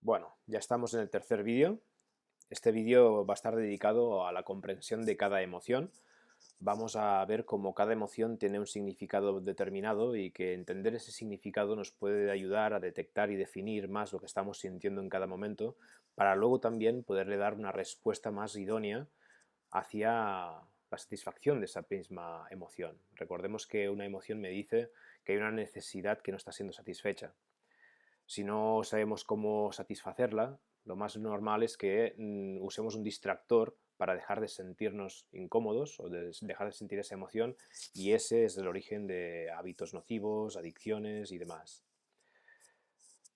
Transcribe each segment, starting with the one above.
Bueno, ya estamos en el tercer vídeo. Este vídeo va a estar dedicado a la comprensión de cada emoción. Vamos a ver cómo cada emoción tiene un significado determinado y que entender ese significado nos puede ayudar a detectar y definir más lo que estamos sintiendo en cada momento, para luego también poderle dar una respuesta más idónea hacia la satisfacción de esa misma emoción. Recordemos que una emoción me dice que hay una necesidad que no está siendo satisfecha. Si no sabemos cómo satisfacerla, lo más normal es que usemos un distractor para dejar de sentirnos incómodos o dejar de sentir esa emoción, y ese es el origen de hábitos nocivos, adicciones y demás.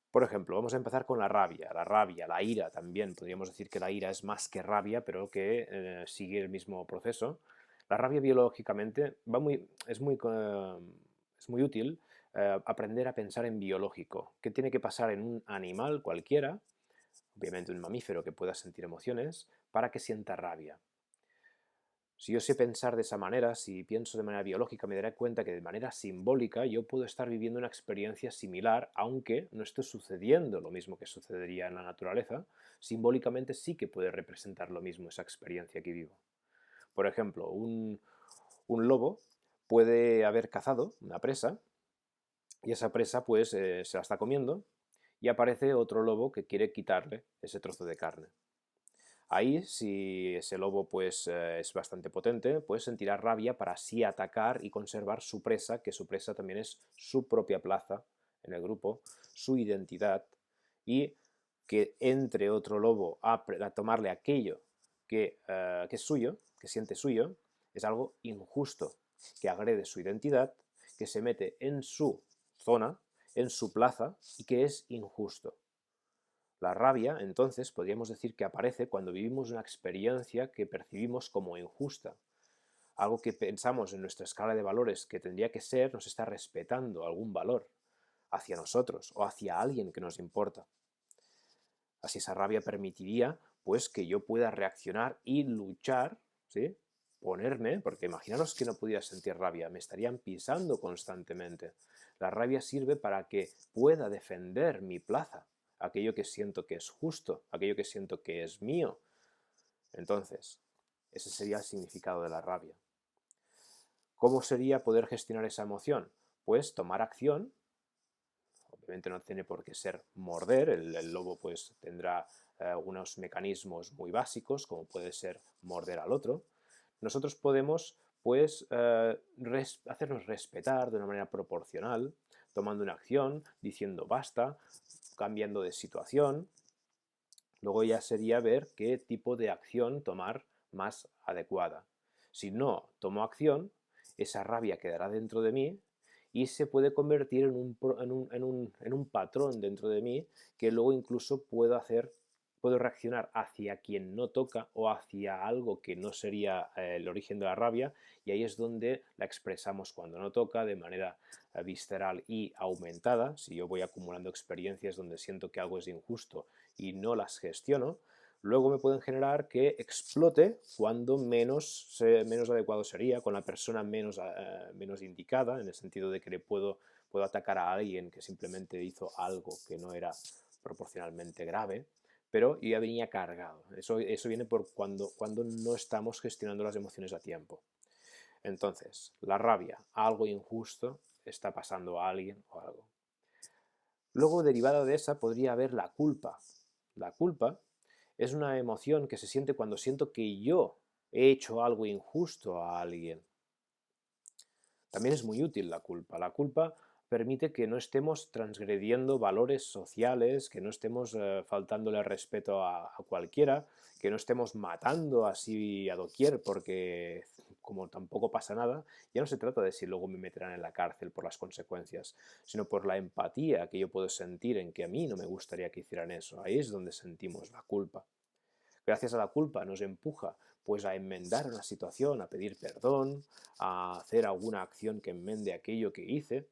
Por ejemplo, vamos a empezar con la rabia, la ira también. Podríamos decir que la ira es más que rabia, pero que sigue el mismo proceso. La rabia biológicamente es muy útil aprender a pensar en biológico. ¿Qué tiene que pasar en un animal cualquiera, obviamente un mamífero que pueda sentir emociones, para que sienta rabia? Si yo sé pensar de esa manera, si pienso de manera biológica, me daré cuenta que de manera simbólica yo puedo estar viviendo una experiencia similar, aunque no esté sucediendo lo mismo que sucedería en la naturaleza. Simbólicamente sí que puede representar lo mismo esa experiencia que vivo. Por ejemplo, un lobo puede haber cazado una presa y esa presa pues se la está comiendo, y aparece otro lobo que quiere quitarle ese trozo de carne. Ahí, si ese lobo pues, es bastante potente, pues sentirá rabia para así atacar y conservar su presa, que su presa también es su propia plaza en el grupo, su identidad, y que entre otro lobo a tomarle aquello que es suyo, que siente suyo, es algo injusto, que agrede su identidad, que se mete en su zona, en su plaza, y que es injusto. La rabia, entonces, podríamos decir que aparece cuando vivimos una experiencia que percibimos como injusta. Algo que pensamos en nuestra escala de valores que tendría que ser, nos está respetando algún valor hacia nosotros o hacia alguien que nos importa. Así esa rabia permitiría, pues, que yo pueda reaccionar y luchar, ¿sí? Ponerme, porque imaginaros que no pudiera sentir rabia, me estarían pisando constantemente. La rabia sirve para que pueda defender mi plaza, aquello que siento que es justo, aquello que siento que es mío. Entonces, ese sería el significado de la rabia. ¿Cómo sería poder gestionar esa emoción? Pues tomar acción. Obviamente no tiene por qué ser morder, el lobo pues tendrá unos mecanismos muy básicos, como puede ser morder al otro. Nosotros podemos pues hacernos respetar de una manera proporcional, tomando una acción, diciendo basta, cambiando de situación. Luego ya sería ver qué tipo de acción tomar más adecuada. Si no tomo acción, esa rabia quedará dentro de mí y se puede convertir en un patrón dentro de mí, que luego incluso puedo reaccionar hacia quien no toca o hacia algo que no sería el origen de la rabia, y ahí es donde la expresamos cuando no toca de manera visceral y aumentada. Si yo voy acumulando experiencias donde siento que algo es injusto y no las gestiono, luego me pueden generar que explote cuando menos adecuado sería, con la persona menos indicada, en el sentido de que puedo atacar a alguien que simplemente hizo algo que no era proporcionalmente grave, pero yo ya venía cargado. Eso viene por cuando no estamos gestionando las emociones a tiempo. Entonces, la rabia, algo injusto está pasando a alguien o algo. Luego, derivada de esa, podría haber la culpa. La culpa es una emoción que se siente cuando siento que yo he hecho algo injusto a alguien. También es muy útil la culpa. La culpa permite que no estemos transgrediendo valores sociales, que no estemos faltándole respeto a cualquiera, que no estemos matando así a doquier, porque como tampoco pasa nada, ya no se trata de si luego me meterán en la cárcel por las consecuencias, sino por la empatía que yo puedo sentir en que a mí no me gustaría que hicieran eso. Ahí es donde sentimos la culpa. Gracias a la culpa nos empuja pues a enmendar una situación, a pedir perdón, a hacer alguna acción que enmende aquello que hice,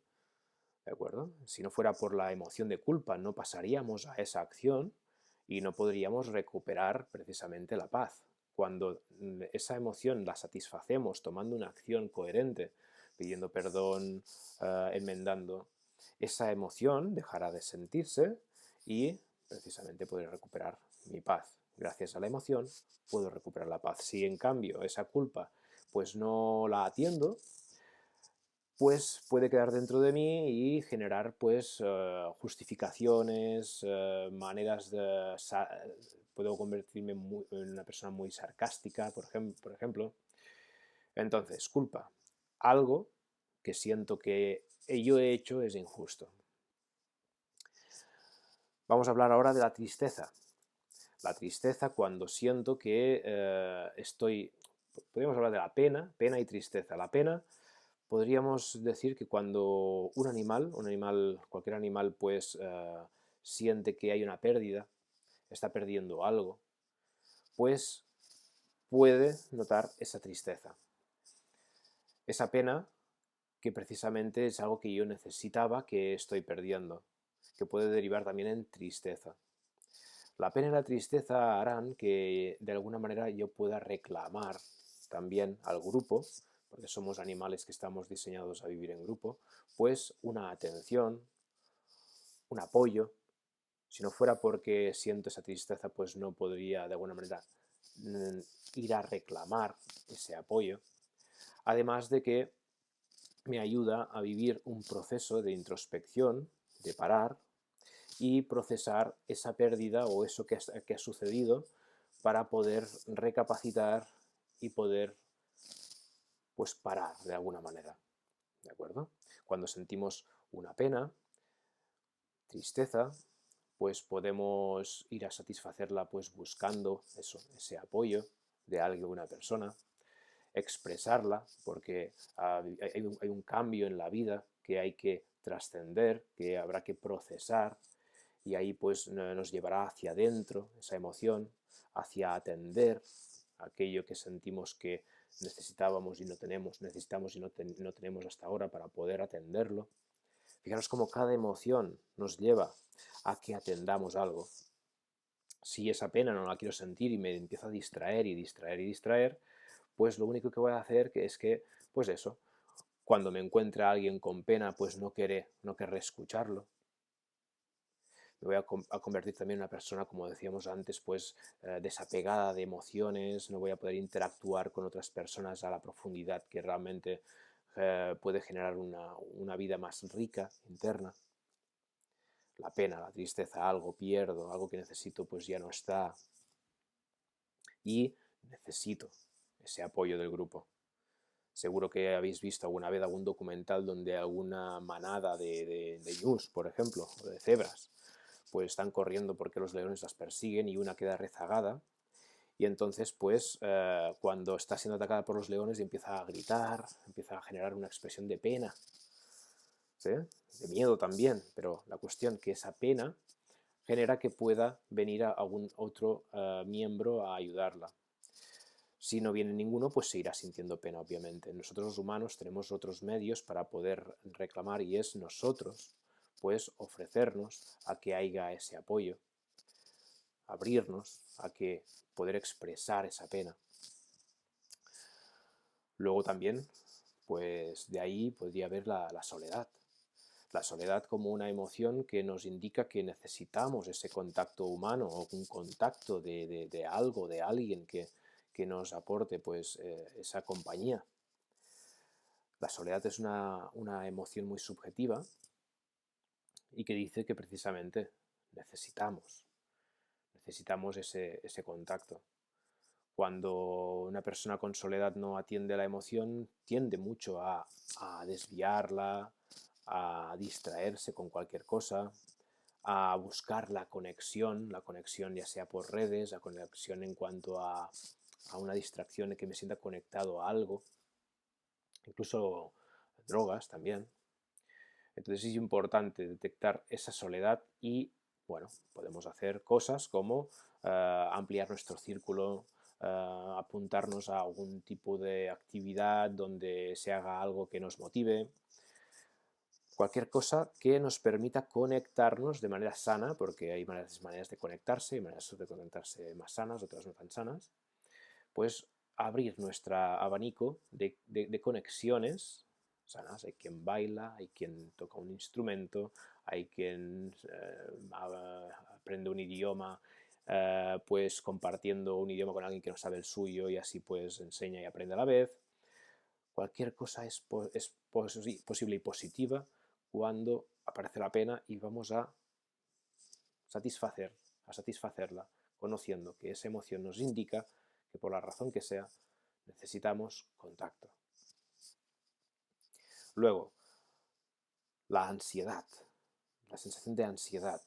¿de acuerdo? Si no fuera por la emoción de culpa, no pasaríamos a esa acción y no podríamos recuperar precisamente la paz. Cuando esa emoción la satisfacemos tomando una acción coherente, pidiendo perdón, enmendando, esa emoción dejará de sentirse y precisamente podré recuperar mi paz. Gracias a la emoción puedo recuperar la paz. Si en cambio esa culpa pues no la atiendo, pues puede quedar dentro de mí y generar pues justificaciones, maneras de... puedo convertirme en una persona muy sarcástica, por ejemplo. Entonces, culpa. Algo que siento que yo he hecho es injusto. Vamos a hablar ahora de la tristeza. La tristeza cuando siento que podríamos hablar de la pena, pena y tristeza. La pena, podríamos decir que cuando un animal, cualquier animal, pues siente que hay una pérdida, está perdiendo algo, pues puede notar esa tristeza. Esa pena que precisamente es algo que yo necesitaba, que estoy perdiendo, que puede derivar también en tristeza. La pena y la tristeza harán que de alguna manera yo pueda reclamar también al grupo, porque somos animales que estamos diseñados a vivir en grupo, pues una atención, un apoyo. Si no fuera porque siento esa tristeza, pues no podría de alguna manera ir a reclamar ese apoyo. Además de que me ayuda a vivir un proceso de introspección, de parar y procesar esa pérdida o eso que ha sucedido para poder recapacitar y poder pues parar de alguna manera, ¿de acuerdo? Cuando sentimos una pena, tristeza, pues podemos ir a satisfacerla pues buscando eso, ese apoyo de alguien, de una persona, expresarla, porque hay un cambio en la vida que hay que trascender, que habrá que procesar, y ahí pues nos llevará hacia adentro esa emoción, hacia atender aquello que sentimos que necesitábamos y no tenemos, necesitamos y no tenemos hasta ahora para poder atenderlo. Fijaros cómo cada emoción nos lleva a que atendamos algo. Si esa pena no la quiero sentir y me empiezo a distraer y distraer y distraer, pues lo único que voy a hacer es que, pues eso, cuando me encuentre a alguien con pena, pues no querré escucharlo. Me voy a convertir también en una persona, como decíamos antes, pues desapegada de emociones, no voy a poder interactuar con otras personas a la profundidad que realmente puede generar una vida más rica, interna. La pena, la tristeza, algo pierdo, algo que necesito, pues ya no está. Y necesito ese apoyo del grupo. Seguro que habéis visto alguna vez algún documental donde alguna manada de ñus, por ejemplo, o de cebras, pues están corriendo porque los leones las persiguen y una queda rezagada. Y entonces, pues, cuando está siendo atacada por los leones empieza a gritar, empieza a generar una expresión de pena, ¿sí? De miedo también, pero la cuestión que esa pena genera que pueda venir a algún otro miembro a ayudarla. Si no viene ninguno, pues se irá sintiendo pena, obviamente. Nosotros los humanos tenemos otros medios para poder reclamar y es nosotros, pues, ofrecernos a que haya ese apoyo, abrirnos a que poder expresar esa pena. Luego también, pues de ahí podría haber la soledad. La soledad como una emoción que nos indica que necesitamos ese contacto humano o un contacto de algo, de alguien que nos aporte pues esa compañía. La soledad es una emoción muy subjetiva y que dice que precisamente necesitamos ese contacto. Cuando una persona con soledad no atiende la emoción, tiende mucho a desviarla, a distraerse con cualquier cosa, a buscar la conexión ya sea por redes, la conexión en cuanto a una distracción que me sienta conectado a algo, incluso drogas también. Entonces es importante detectar esa soledad y, bueno, podemos hacer cosas como ampliar nuestro círculo, apuntarnos a algún tipo de actividad donde se haga algo que nos motive, cualquier cosa que nos permita conectarnos de manera sana, porque hay maneras de conectarse, hay maneras de conectarse más sanas, otras no tan sanas, pues abrir nuestro abanico de conexiones sanas. Hay quien baila, hay quien toca un instrumento, hay quien aprende un idioma pues compartiendo un idioma con alguien que no sabe el suyo y así pues enseña y aprende a la vez. Cualquier cosa es posible y positiva cuando aparece la pena y vamos a satisfacerla, conociendo que esa emoción nos indica que por la razón que sea necesitamos contacto. Luego, la ansiedad, la sensación de ansiedad.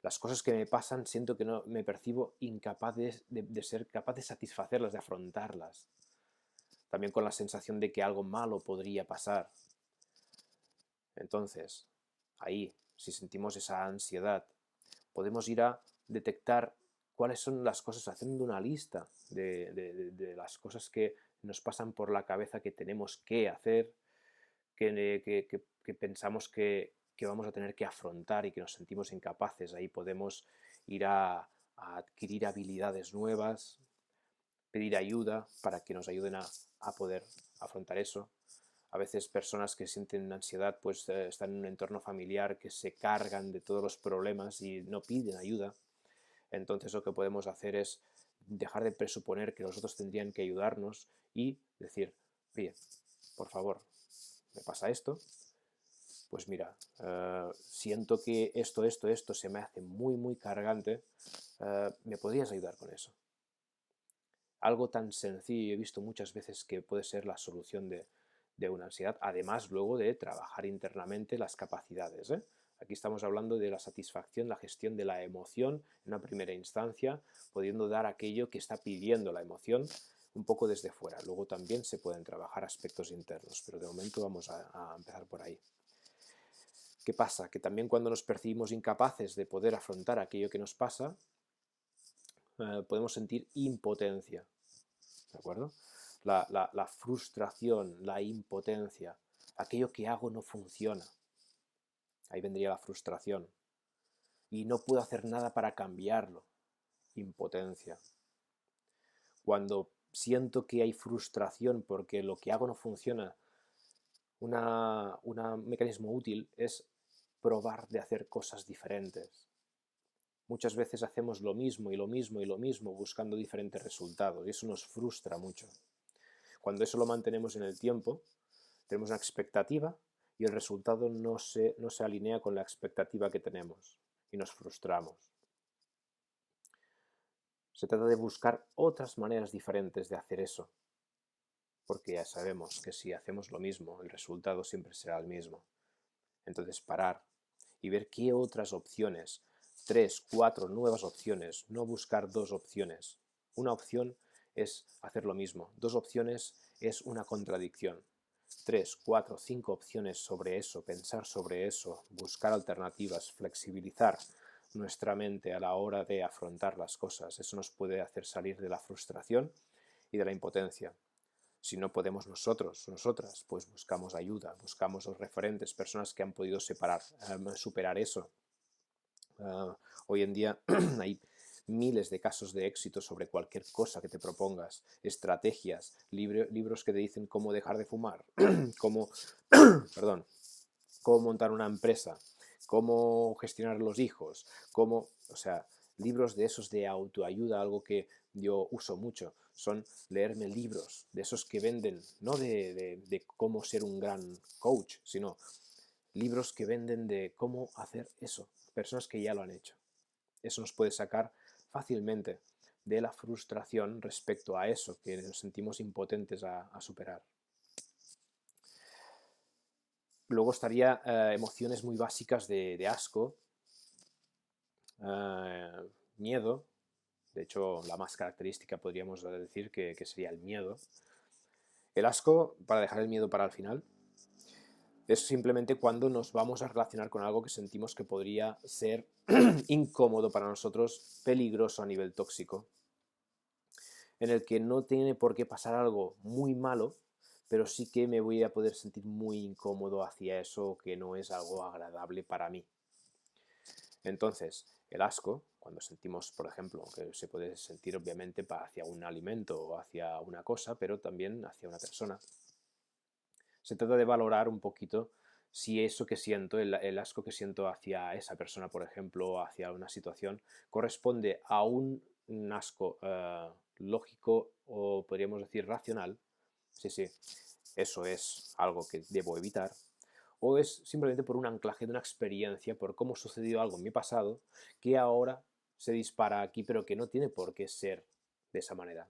Las cosas que me pasan siento que no me percibo incapaz de ser capaz de satisfacerlas, de afrontarlas. También con la sensación de que algo malo podría pasar. Entonces, ahí, si sentimos esa ansiedad, podemos ir a detectar cuáles son las cosas, haciendo una lista de las cosas que nos pasan por la cabeza que tenemos que hacer, que pensamos que vamos a tener que afrontar y que nos sentimos incapaces. Ahí podemos ir a adquirir habilidades nuevas, pedir ayuda para que nos ayuden a poder afrontar eso. A veces personas que sienten ansiedad pues están en un entorno familiar que se cargan de todos los problemas y no piden ayuda. Entonces lo que podemos hacer es dejar de presuponer que los otros tendrían que ayudarnos y decir, oye, por favor, me pasa esto, pues mira, siento que esto se me hace muy cargante, ¿me podrías ayudar con eso? Algo tan sencillo, he visto muchas veces que puede ser la solución de una ansiedad, además luego de trabajar internamente las capacidades. Aquí estamos hablando de la satisfacción, la gestión de la emoción en una primera instancia, pudiendo dar aquello que está pidiendo la emoción un poco desde fuera. Luego también se pueden trabajar aspectos internos, pero de momento vamos a empezar por ahí. ¿Qué pasa? Que también cuando nos percibimos incapaces de poder afrontar aquello que nos pasa, podemos sentir impotencia, ¿de acuerdo? La frustración, la impotencia, aquello que hago no funciona. Ahí vendría la frustración. Y no puedo hacer nada para cambiarlo. Impotencia. Cuando siento que hay frustración porque lo que hago no funciona, un mecanismo útil es probar de hacer cosas diferentes. Muchas veces hacemos lo mismo y lo mismo y lo mismo buscando diferentes resultados y eso nos frustra mucho. Cuando eso lo mantenemos en el tiempo, tenemos una expectativa y el resultado no se alinea con la expectativa que tenemos y nos frustramos. Se trata de buscar otras maneras diferentes de hacer eso, porque ya sabemos que si hacemos lo mismo, el resultado siempre será el mismo. Entonces parar y ver qué otras opciones, 3, 4 nuevas opciones, no buscar 2 opciones. Una opción es hacer lo mismo, 2 opciones es una contradicción. 3, 4, 5 opciones sobre eso, pensar sobre eso, buscar alternativas, flexibilizar nuestra mente a la hora de afrontar las cosas. Eso nos puede hacer salir de la frustración y de la impotencia. Si no podemos nosotras, pues buscamos ayuda, buscamos los referentes, personas que han podido superar eso. Hoy en día hay miles de casos de éxito sobre cualquier cosa que te propongas, estrategias, libros que te dicen cómo dejar de fumar, cómo, perdón, cómo montar una empresa, cómo gestionar los hijos, o sea, libros de esos de autoayuda, algo que yo uso mucho, son leerme libros de esos que venden, no de cómo ser un gran coach, sino libros que venden de cómo hacer eso, personas que ya lo han hecho. Eso nos puede sacar fácilmente de la frustración respecto a eso que nos sentimos impotentes a superar. Luego estaría emociones muy básicas de asco, miedo, de hecho la más característica podríamos decir que sería el miedo. El asco, para dejar el miedo para el final, es simplemente cuando nos vamos a relacionar con algo que sentimos que podría ser incómodo para nosotros, peligroso a nivel tóxico, en el que no tiene por qué pasar algo muy malo, pero sí que me voy a poder sentir muy incómodo hacia eso que no es algo agradable para mí. Entonces, el asco, cuando sentimos, por ejemplo, que se puede sentir obviamente hacia un alimento o hacia una cosa, pero también hacia una persona, se trata de valorar un poquito si eso que siento, el asco que siento hacia esa persona, por ejemplo, o hacia una situación, corresponde a un asco lógico o podríamos decir racional. Sí, sí, eso es algo que debo evitar. O es simplemente por un anclaje de una experiencia, por cómo sucedió algo en mi pasado, que ahora se dispara aquí, pero que no tiene por qué ser de esa manera.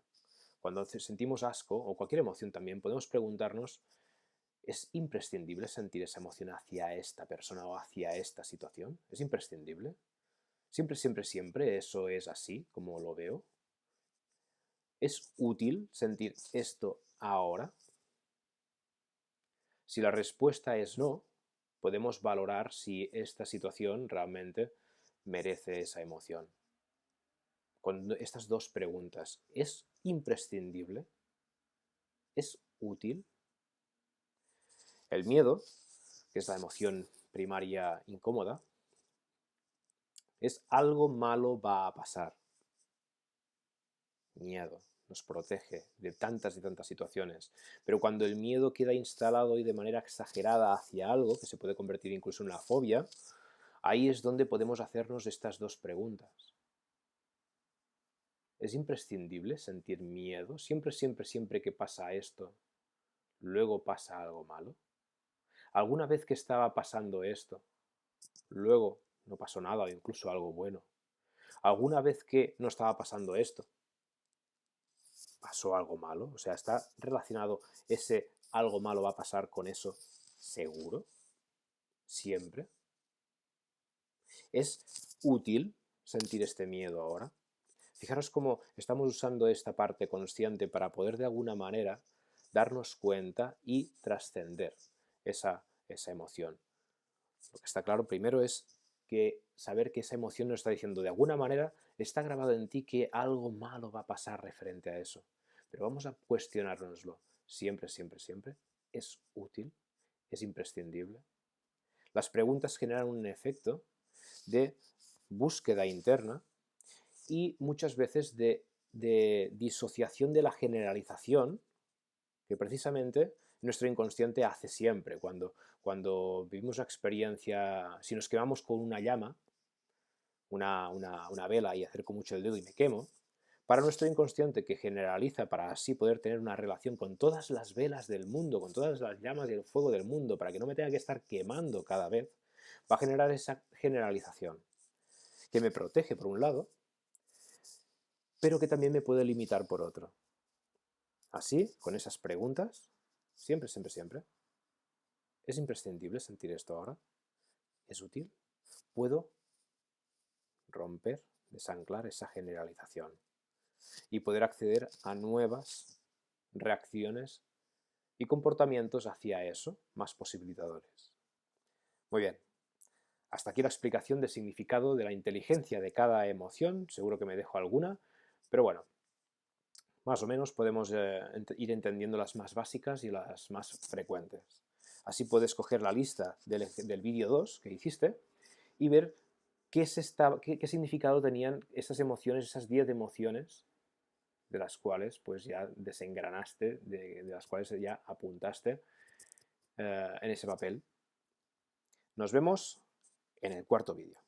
Cuando sentimos asco, o cualquier emoción también, podemos preguntarnos, ¿es imprescindible sentir esa emoción hacia esta persona o hacia esta situación? ¿Es imprescindible? ¿Siempre, siempre, siempre eso es así, como lo veo? ¿Es útil sentir esto ahora? Si la respuesta es no, podemos valorar si esta situación realmente merece esa emoción. Con estas dos preguntas, ¿es imprescindible? ¿Es útil? El miedo, que es la emoción primaria incómoda, es algo malo va a pasar. Miedo nos protege de tantas y tantas situaciones. Pero cuando el miedo queda instalado y de manera exagerada hacia algo, que se puede convertir incluso en una fobia, ahí es donde podemos hacernos estas dos preguntas. ¿Es imprescindible sentir miedo? Siempre, siempre, siempre que pasa esto, luego pasa algo malo. ¿Alguna vez que estaba pasando esto, luego no pasó nada o incluso algo bueno? ¿Alguna vez que no estaba pasando esto, pasó algo malo? O sea, ¿está relacionado ese algo malo va a pasar con eso seguro? ¿Siempre? ¿Es útil sentir este miedo ahora? Fijaros cómo estamos usando esta parte consciente para poder de alguna manera darnos cuenta y trascender esa emoción. Lo que está claro primero es que saber que esa emoción nos está diciendo de alguna manera, está grabado en ti que algo malo va a pasar referente a eso. Pero vamos a cuestionárnoslo. Siempre, siempre, siempre. ¿Es útil? ¿Es imprescindible? Las preguntas generan un efecto de búsqueda interna y muchas veces de disociación de la generalización que precisamente nuestro inconsciente hace siempre. Cuando vivimos una experiencia, si nos quemamos con una llama, una vela y acerco mucho el dedo y me quemo, para nuestro inconsciente que generaliza para así poder tener una relación con todas las velas del mundo, con todas las llamas y el fuego del mundo, para que no me tenga que estar quemando cada vez, va a generar esa generalización que me protege por un lado, pero que también me puede limitar por otro. Así, con esas preguntas, siempre, siempre, siempre, ¿es imprescindible sentir esto ahora? ¿Es útil? ¿Puedo romper, desanclar esa generalización y poder acceder a nuevas reacciones y comportamientos hacia eso más posibilitadores? Muy bien, hasta aquí la explicación del significado de la inteligencia de cada emoción. Seguro que me dejo alguna, pero bueno, más o menos podemos ir entendiendo las más básicas y las más frecuentes. Así puedes coger la lista del vídeo 2 que hiciste y ver qué significado tenían esas emociones, esas 10 emociones de las cuales pues ya desengranaste, de las cuales ya apuntaste en ese papel. Nos vemos en el cuarto vídeo.